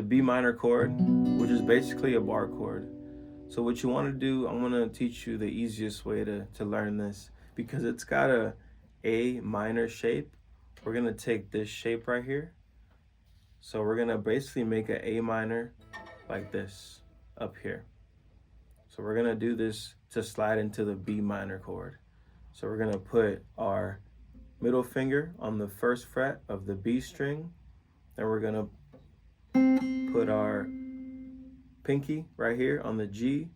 the B minor chord, which is basically a bar chord. So what you want to do, I'm going to teach you the easiest way to learn this, because it's got a minor shape. We're going to take this shape right here. So we're going to basically make an A minor like this up here. So we're going to do this to slide into the B minor chord. So we're going to put our middle finger on the first fret of the B string. Then we're going to put our pinky right here on the G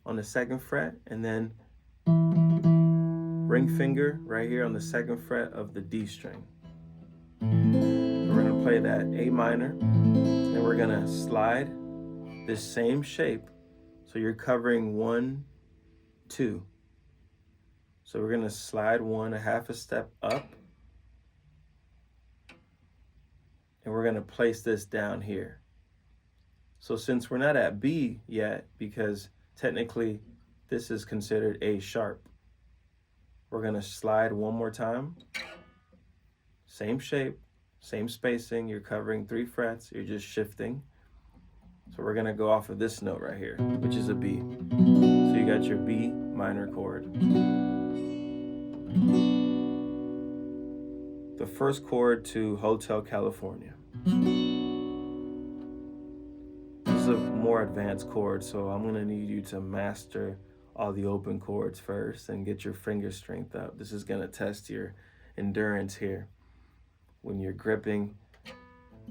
on the second fret, and then ring finger right here on the second fret of the D string. So we're going to play that A minor, and we're going to slide this same shape. So you're covering 1, 2. So we're going to slide one a half a step up, and we're going to place this down here. So since we're not at B yet, because technically this is considered A sharp, we're going to slide one more time. Same shape, same spacing. You're covering 3 frets. You're just shifting. So we're going to go off of this note right here, which is a B. So you got your B minor chord. The first chord to Hotel California. This is a more advanced chord, so I'm going to need you to master all the open chords first and get your finger strength up. This is going to test your endurance here. When you're gripping,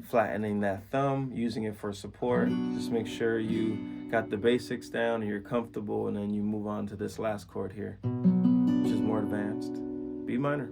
flattening that thumb, using it for support, just make sure you got the basics down and you're comfortable, and then you move on to this last chord here, which is more advanced. B minor.